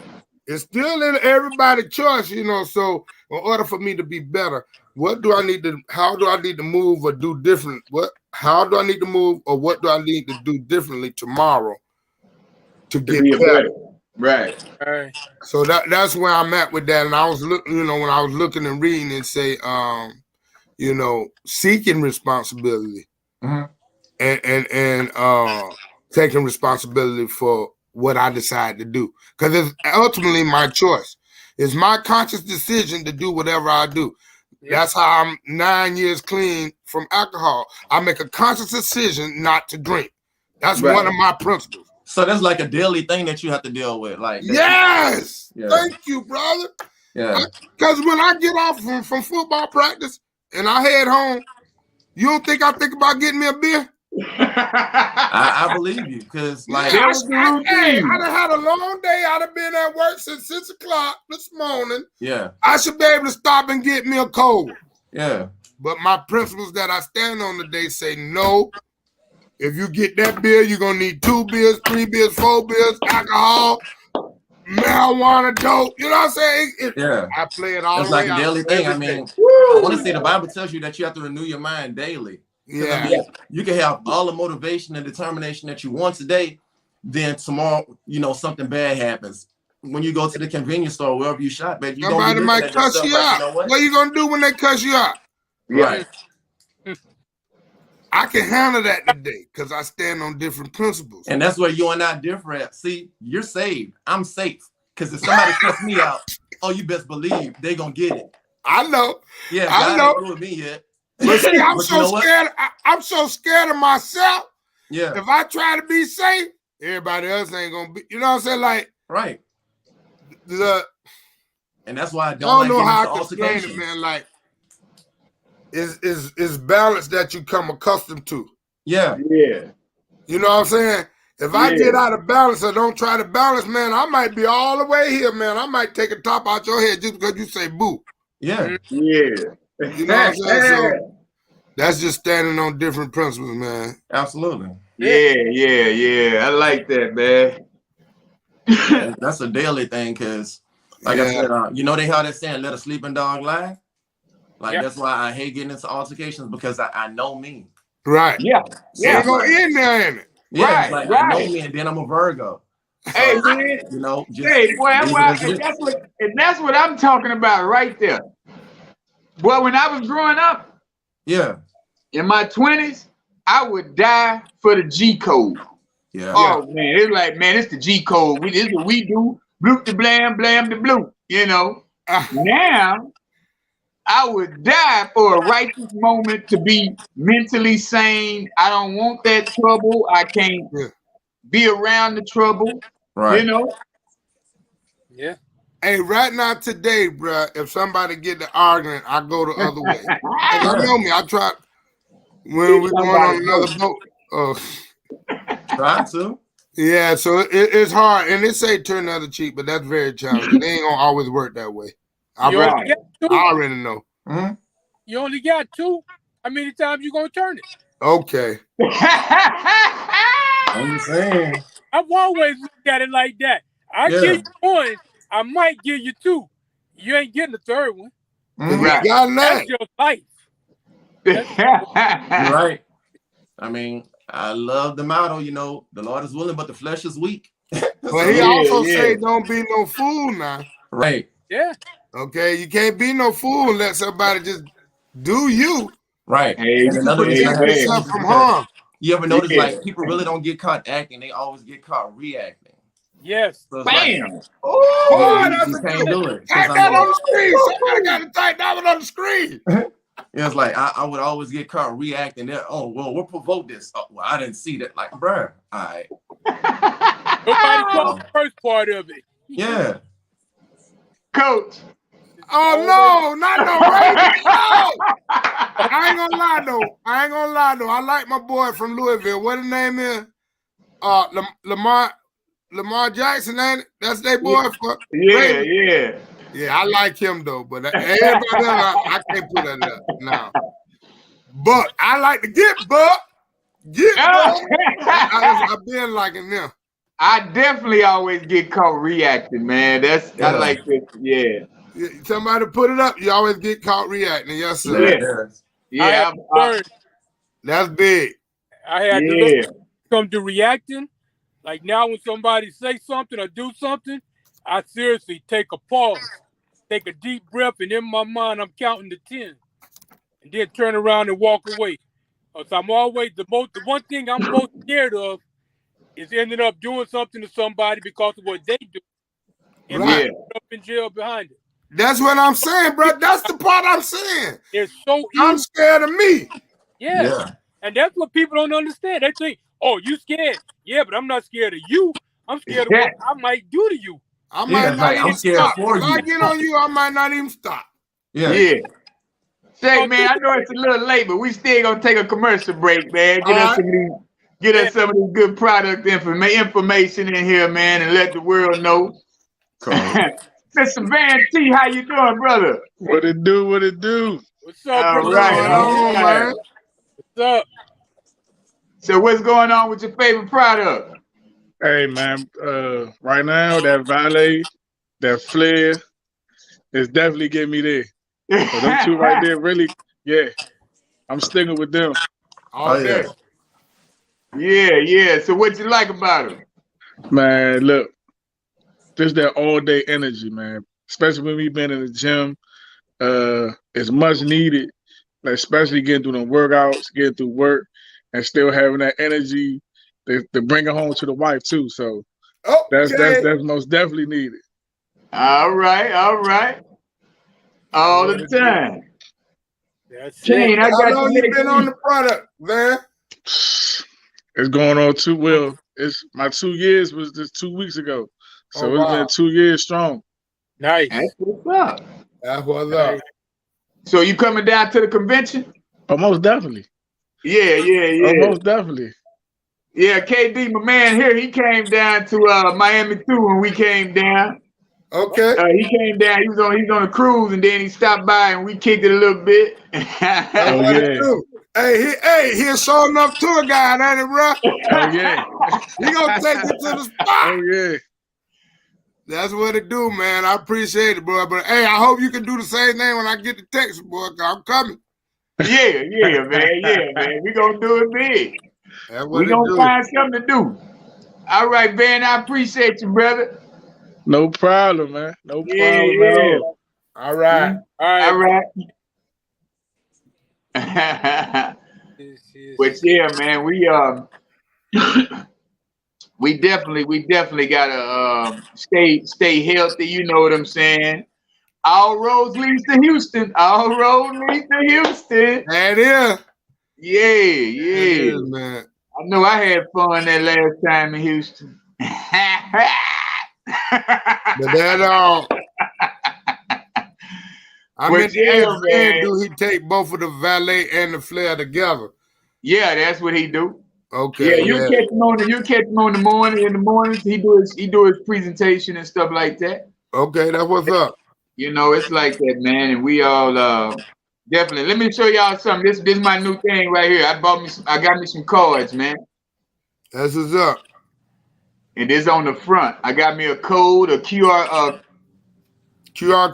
It's still in everybody's choice, you know. So in order for me to be better, how do I need to move or do different? How do I need to move, or what do I need to do differently tomorrow to get better? Right. All right. So that's where I'm at with that. And I was looking, you know, when I was looking and reading and say, you know, seeking responsibility and taking responsibility for what I decide to do. Because it's ultimately my choice. It's my conscious decision to do whatever I do. Yep. That's how I'm 9 years clean from alcohol. I make a conscious decision not to drink. That's one of my principles. So that's like a daily thing that you have to deal with. Like yes. Yeah. Thank you, brother. Yeah. Because when I get off from football practice and I head home, you don't think I think about getting me a beer? I believe you, because like I done had a long day. I'd have been at work since 6 o'clock this morning. Yeah. I should be able to stop and get me a cold. Yeah. But my principles that I stand on today say no. If you get that beer, you're gonna need 2 beers, 3 beers, 4 beers, alcohol, marijuana, dope. You know what I'm saying? Yeah. I play it all. It's like a daily thing. I mean, I want to say the Bible tells you that you have to renew your mind daily. Yeah. I mean, you can have all the motivation and determination that you want today, then tomorrow, you know, something bad happens. When you go to the convenience store, wherever you shop at, you somebody might cuss you out. You know what are you gonna do when they cuss you out? Right. I can handle that today because I stand on different principles. And that's where you and I differ at. See, you're saved. I'm safe. Because if somebody cuss me out, oh, you best believe they're going to get it. I know. Yeah, I God know. ain't doing me yet. But see, I'm so scared. I'm so scared of myself. Yeah. If I try to be safe, everybody else ain't going to be. You know what I'm saying? Like, right. And that's why I don't know how I can explain it, man. Like, is balance that you come accustomed to. Yeah. Yeah. You know what I'm saying? If I get out of balance or don't try to balance, man, I might be all the way here, man. I might take a top out your head just because you say boo. Yeah. Yeah. You know what I'm saying? So that's just standing on different principles, man. Absolutely. Yeah. I like that, man. That's a daily thing, because like I said, you know they have that saying, let a sleeping dog lie? Like, that's why I hate getting into altercations, because I know me. Right. Yeah. So you go in there, ain't it? Yeah, it's like I know me, and then I'm a Virgo. So, Hey, man. you know, just Hey, boy, leave it as and that's what I'm talking about right there. Boy, when I was growing up, in my 20s, I would die for the G code. Yeah. Oh man, it's like, man, it's the G code. This is what we do. Bloop the blam, blam the bloop. You know. Now I would die for a righteous moment to be mentally sane. I don't want that trouble. I can't be around the trouble. Right. You know. Yeah. Hey, right now today, bro, if somebody get the argument, I go the other way. I know me. I try when we're going on another boat. Try to. Yeah, so it's hard, and they say turn the other cheek, but that's very challenging. They ain't gonna always work that way. I already know. Mm-hmm. You only got two. How many times you gonna turn it? Okay. I'm saying. I've always looked at it like that. I give you one, I might give you two. You ain't getting the third one. Right. That's your life. You're right. I mean, I love the motto, you know, the Lord is willing, but the flesh is weak. But he also say don't be no fool now. Right. Yeah. Okay, you can't be no fool and let somebody just do you. Right. Hey, and another reason I protect yourself from harm. You ever notice like people really don't get caught acting, they always get caught reacting. Yes. So bam. Like, oh, you can't do it. Type that on the screen. Somebody got to type that one on the screen. It's like I would always get caught reacting there. Oh, well, we'll provoke this. Oh, well, I didn't see that. Like, bruh, all right. Nobody caught the first part of it. Yeah. Coach. Oh no, not no Ravens. No. I ain't gonna lie though. I like my boy from Louisville. What his name is? Lamar Jackson, ain't it? That's their boy. Yeah, I like him though, but everybody else, I can't put that up now. But I like to get Buck. I've been liking them. I definitely always get caught reacting, man. I like this. Yeah. Somebody put it up. You always get caught reacting. Yes, sir. Yeah. That's big. I had to come to reacting. Like now, when somebody say something or do something, I seriously take a pause, take a deep breath, and in my mind, I'm counting to 10, and then turn around and walk away. So I'm always the one thing I'm most scared of is ending up doing something to somebody because of what they do, and end up in jail behind it. That's what I'm saying, bro. That's the part I'm saying. It's so easy. I'm scared of me. Yeah. And that's what people don't understand. They think, oh, you scared. Yeah, but I'm not scared of you. I'm scared of what I might do to you. I might not even stop. If I get on you, I might not even stop. Yeah. Say, man, I know it's a little late, but we still gonna take a commercial break, man. Get us some of these good product information in here, man, and let the world know. Cool. Mr. Van T, how you doing, brother? What it do? What's up, brother? All right. What's up? So what's going on with your favorite product? Hey, man, right now, that Valet, that Flair, is definitely getting me there. So them two right there, really, I'm sticking with them. Yeah. So what you like about them? Man, look, just that all-day energy, man. Especially when we've been in the gym, it's much needed. Like, especially getting through the workouts, getting through work, and still having that energy to bring it home to the wife too. So that's most definitely needed. All right. All the time. Shane, how long you been on the product, man? It's going on too well. It's my 2 years was just 2 weeks ago. So it's been 2 years strong. Nice. That's what's up. So you coming down to the convention? Oh, most definitely. Yeah. Oh, most definitely. Yeah, KD, my man here, he came down to Miami too when we came down. Okay. He came down. He's on a cruise, and then he stopped by, and we kicked it a little bit. Hey, he a show enough tour guide, ain't it, bro? Oh yeah. He gonna take you to the spot. Oh yeah. That's what it do, man. I appreciate it, bro. But hey, I hope you can do the same thing when I get the text, boy. I'm coming. Yeah, man. We gonna do it big. That's what We it gonna do. find something to do. All right, man. I appreciate you, brother. No problem, man. No problem at Yeah. all. All right. All right. But yeah, man, we definitely gotta stay healthy. You know what I'm saying? All roads lead to Houston. All roads lead to Houston. That is. Yeah. It is, man. I know I had fun that last time in Houston. But that I mean, do he take both of the valet and the flare together? Yeah, that's what he do. Okay. Yeah, you catch him on the morning. In the mornings, he do his presentation and stuff like that. Okay, that's what's up. You know, it's like that, man. And we all definitely. Let me show y'all something. This is my new thing right here. I got me some cards, man. That's what's up. And this on the front. I got me a code, a QR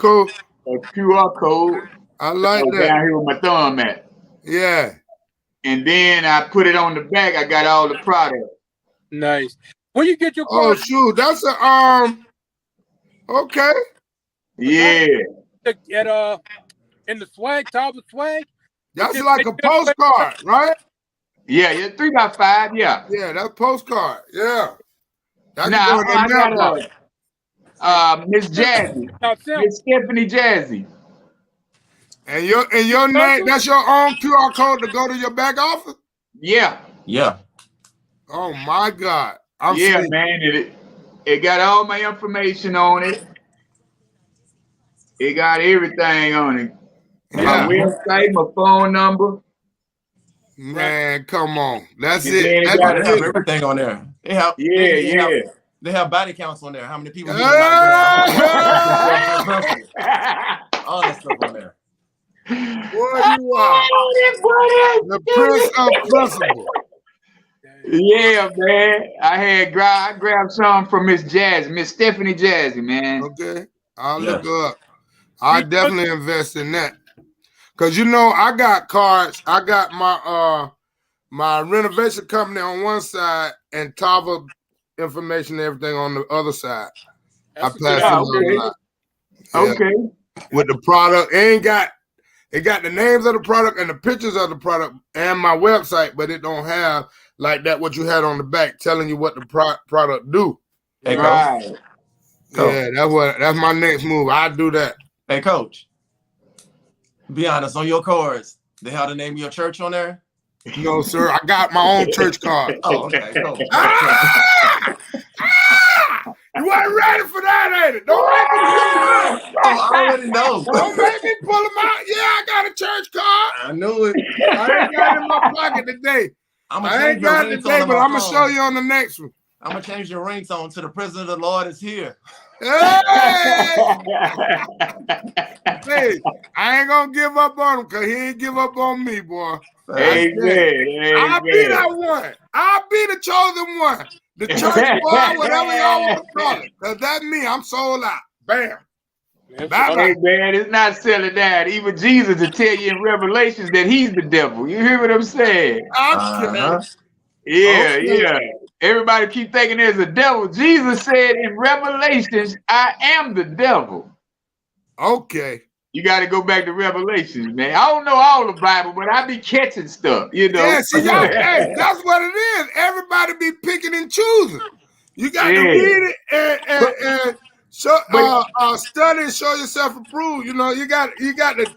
code. A QR code. I like that. Down here with my thumb at. Yeah. And then I put it on the back. I got all the product. Nice. When you get your Oh card, shoot, that's a okay. Yeah. at in the swag, top of swag. That's like a postcard, right? Yeah, 3x5, yeah. Yeah, that's postcard. Yeah. That's Now I got Miss Jazzy. Miss Stephanie Jazzy. And your name, that's your own QR code to go to your back office? Yeah. Yeah. Oh my God. Man. It got all my information on it. It got everything on it. Yeah. My website, my phone number. Man, come on. That's And it. then That's They have everything on there. They have They have body counts on there. How many people? All that stuff on there. What you are? The Prince of Principle. Yeah, man. I grabbed some from Miss Stephanie Jazzy, man. Okay. I'll look her up. I definitely invest in that. Cause you know, I got cards. I got my renovation company on one side and Tava information and everything on the other side. I pass them on. Okay. With the product, it got the names of the product and the pictures of the product and my website, but it don't have like that what you had on the back telling you what the product do. Hey, right. Coach. Yeah, that's my next move. I do that. Hey, Coach. Be honest, on your cards, they have the name of your church on there? No, sir. I got my own church card. Oh, okay. Cool. You weren't ready for that, ain't it? Don't make me I already know. Don't make me pull them out. Yeah, I got a church card. I knew it. I ain't got it in my pocket today. I ain't got it today, but I'm going to show you on the next one. I'm going to change your ringtone to the President of the Lord is here. Hey! Hey, I ain't going to give up on him because he ain't give up on me, boy. Amen. I'll be that one. I'll be the chosen one. The church boy, whatever y'all want to call it. Because that's me. I'm sold out. Bam. Hey, man, it's not selling that. Even Jesus will tell you in Revelations that he's the devil. You hear what I'm saying? Yeah. Everybody keep thinking there's a devil. Jesus said in Revelations, I am the devil. Okay. You got to go back to Revelations, man. I don't know all the Bible, but I be catching stuff, you know. Yeah, see, hey, that's what it is. Everybody be picking and choosing. You got to read it and study and show yourself approved. You know, you got to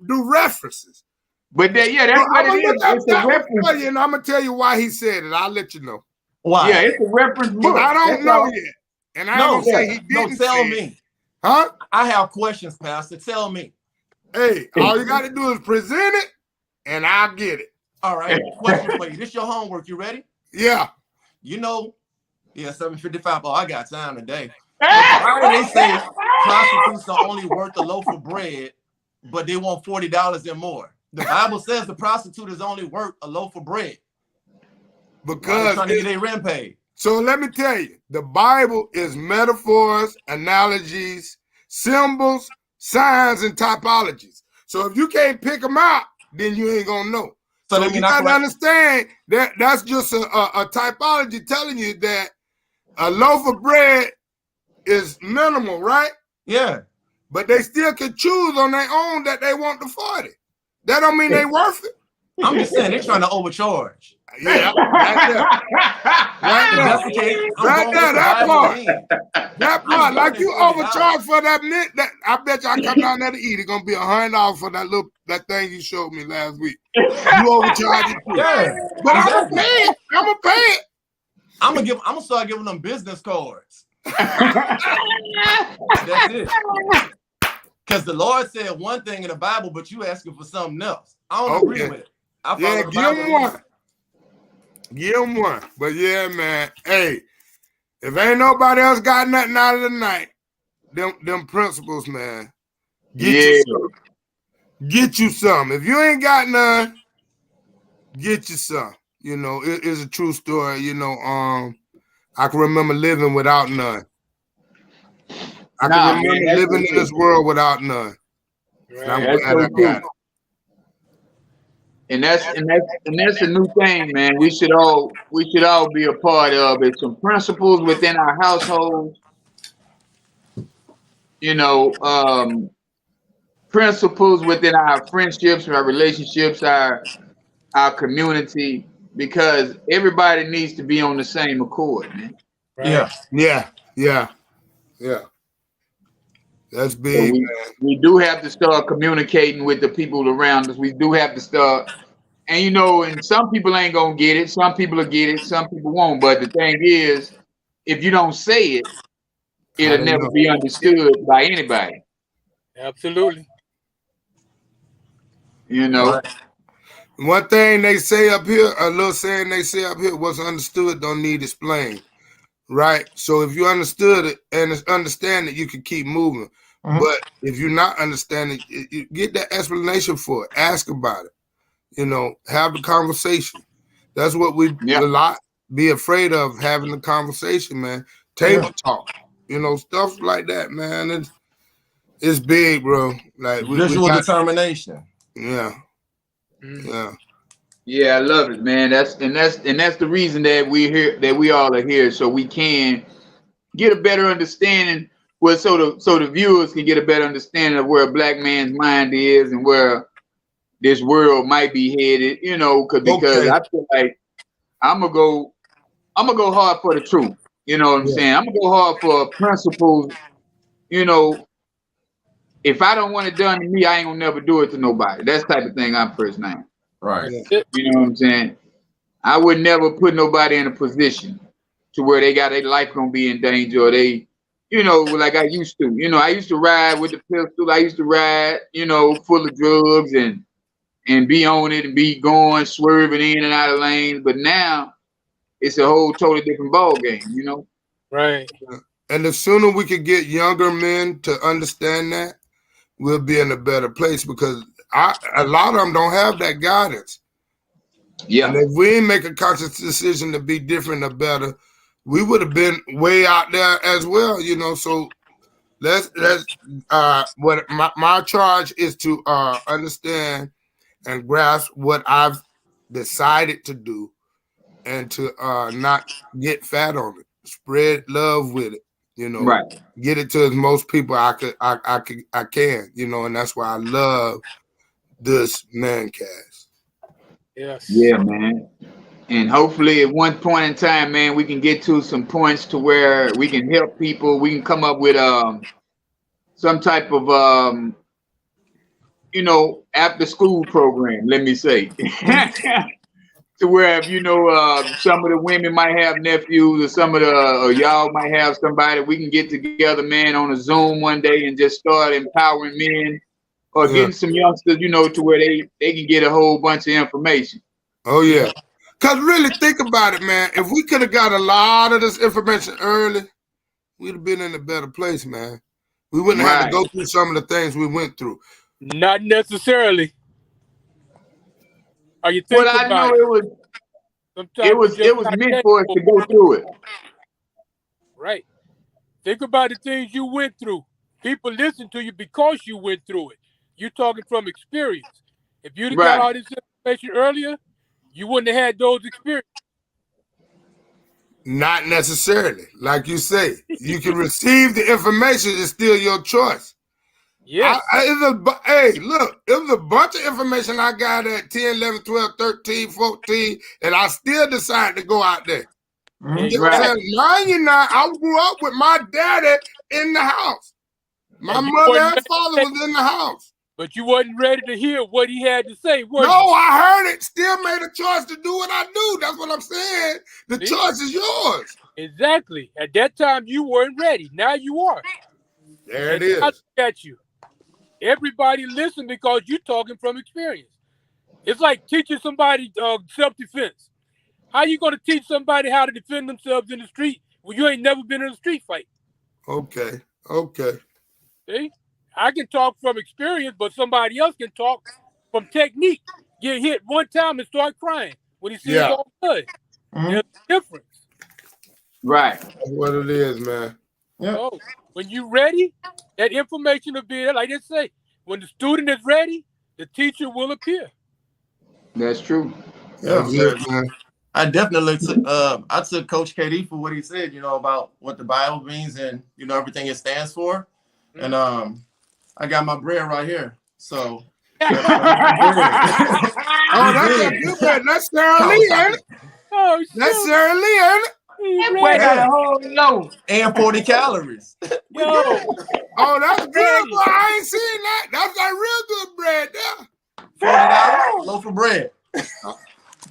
do references. But that's what it is. It's a reference. And I'm gonna tell you why he said it. I'll let you know. Why? Yeah, it's a reference book. I don't know yet, and I don't say he didn't. Tell me, huh? I have questions, Pastor. Tell me. Hey, all you got to do is present it, and I'll get it. All right. Question for you. This your homework. You ready? Yeah. You know, 7:55. Oh, I got time today. Why do they say prostitutes are only worth a loaf of bread, but they want $40 and more? The Bible says the prostitute is only worth a loaf of bread. Because trying to get their rent paid. So let me tell you, the Bible is metaphors, analogies, symbols, signs, and typologies. So if you can't pick them out, then you ain't gonna know. So you gotta understand that that's just a typology telling you that a loaf of bread is minimal, right? Yeah. But they still can choose on their own that they want the 40. That don't mean they worth it. I'm just saying they're trying to overcharge. Yeah, right there. Right there. That's the case. Right there, that part. That part. Like you overcharge for that mint. That I bet you I come down there to eat. It's gonna be $100 for that thing you showed me last week. You overcharge it too. Yeah. But I'm gonna pay it. I'm gonna pay it. I'm gonna start giving them business cards. That's it. Because the Lord said one thing in the Bible, but you asking for something else. I don't agree with it. Yeah, give them one. Give them one. But yeah, man. Hey, if ain't nobody else got nothing out of the night, them principles, man. Get you some. If you ain't got none, get you some. You know, it's a true story. You know, I can remember living without none. I can remember living in this world without none. Right. I'm glad I got it. And that's a new thing, man. We should all be a part of it. Some principles within our households, you know, principles within our friendships, our relationships, our community, because everybody needs to be on the same accord, man. Right? Yeah. That's big. So we do have to start communicating with the people around us. We do have to start, and you know, and some people ain't gonna get it. Some people will get it. Some people won't. But the thing is, if you don't say it, it'll never be understood by anybody. Absolutely. You know. One thing they say up here, a little saying they say up here, what's understood don't need explained. Right? So if you understood it and understand it, you can keep moving. But if you're not understanding, you get that explanation for it. Ask about it. You know, have the conversation. That's what we a lot be afraid of, having the conversation, man. Table talk. You know, stuff like that, man. It's big, bro. Like visual determination. Yeah. Yeah, I love it, man. That's the reason that we're here, that we all are here, so we can get a better understanding. Well, so the viewers can get a better understanding of where a black man's mind is and where this world might be headed. You know, because I feel like I'm gonna go hard for the truth. You know what I'm saying? I'm gonna go hard for principles. You know, if I don't want it done to me, I ain't gonna never do it to nobody. That's the type of thing I'm first name. Right. You know what I'm saying? I would never put nobody in a position to where their life gonna be in danger, or they, you know, like I used to. You know, I used to ride with the pistol. I used to ride, you know, full of drugs and be on it and be going, swerving in and out of lanes. But now it's a whole totally different ball game, you know? Right. And the sooner we could get younger men to understand that, we'll be in a better place, because a lot of them don't have that guidance. Yeah. And if we ain't make a conscious decision to be different or better, we would have been way out there as well, you know. So let's what my charge is to understand and grasp what I've decided to do, and to not get fat on it. Spread love with it, you know. Right. Get it to as most people I can, you know, and that's why I love this Mancast. Yes. Yeah, man. And hopefully at one point in time, man, we can get to some points to where we can help people. We can come up with some type of you know, after school program, let me say. To where, if you know, some of the women might have nephews, or some of y'all might have somebody, we can get together, man, on a Zoom one day and just start empowering men, or getting some youngsters, you know, to where they can get a whole bunch of information. Oh yeah. Cause really think about it, man. If we could have got a lot of this information early, we'd have been in a better place, man. We wouldn't have to go through some of the things we went through. Not necessarily. Are you thinking I know about it was meant for us to go through it. Right. Think about the things you went through. People listen to you because you went through it. You're talking from experience. If you'd have got all this information earlier, you wouldn't have had those experiences. Not necessarily. Like you say, you can receive the information. It's still your choice. Yes. Hey, look, it was a bunch of information I got at 10, 11, 12, 13, 14, and I still decided to go out there. You know what I'm saying? Mind you now, I grew up with my daddy in the house. My mother and father was in the house. But you wasn't ready to hear what he had to say, were you? No, I heard it. Still made a choice to do what I do. That's what I'm saying. The choice is yours. Exactly. At that time, you weren't ready. Now you are. There it is. I look at you. Everybody listen because you're talking from experience. It's like teaching somebody self-defense. How you going to teach somebody how to defend themselves in the street when you ain't never been in a street fight? Okay. See? I can talk from experience, but somebody else can talk from technique. Get hit one time and start crying when he sees all blood. There's a difference. Right. That's what it is, man. Yeah. So, when you're ready, that information will be there. Like they say, when the student is ready, the teacher will appear. That's true. That's it, man. I definitely took Coach KD for what he said, about what the Bible means and, everything it stands for. And I got my bread right here. So that's a good bread. That's Sarah Lee, ain't it? Oh, shit. That's Sarah Lee, ain't it? That boy got a whole loaf. And 40 calories. Yo. Oh, that's good, boy. I ain't seen that. That's that real good bread there. $40 loaf of bread.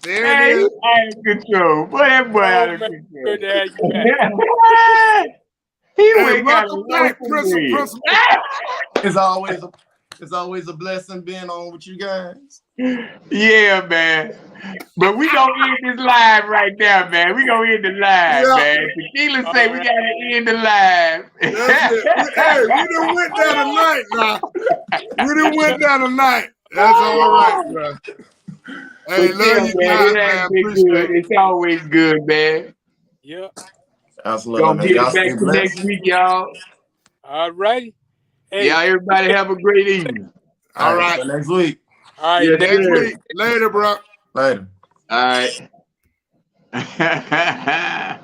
There it is. Out of control. Boy, that boy out of control. Good to have you back. Hey, welcome back, Principal. It's always a blessing being on with you guys. Yeah, man. But we gonna end this live right now, man. We gonna end the live, man. Tequila say we gotta end the live. That's it. Hey, we done went there tonight now. We done went there tonight. That's all right, bro. Hey, love you guys, man. Appreciate it. It's always good, man. Yeah. Absolutely. Gonna get it back to next week, y'all. All righty. Hey. Yeah, everybody have a great evening. All right. So next week. All right. Next week. Later, bro. Later. All right.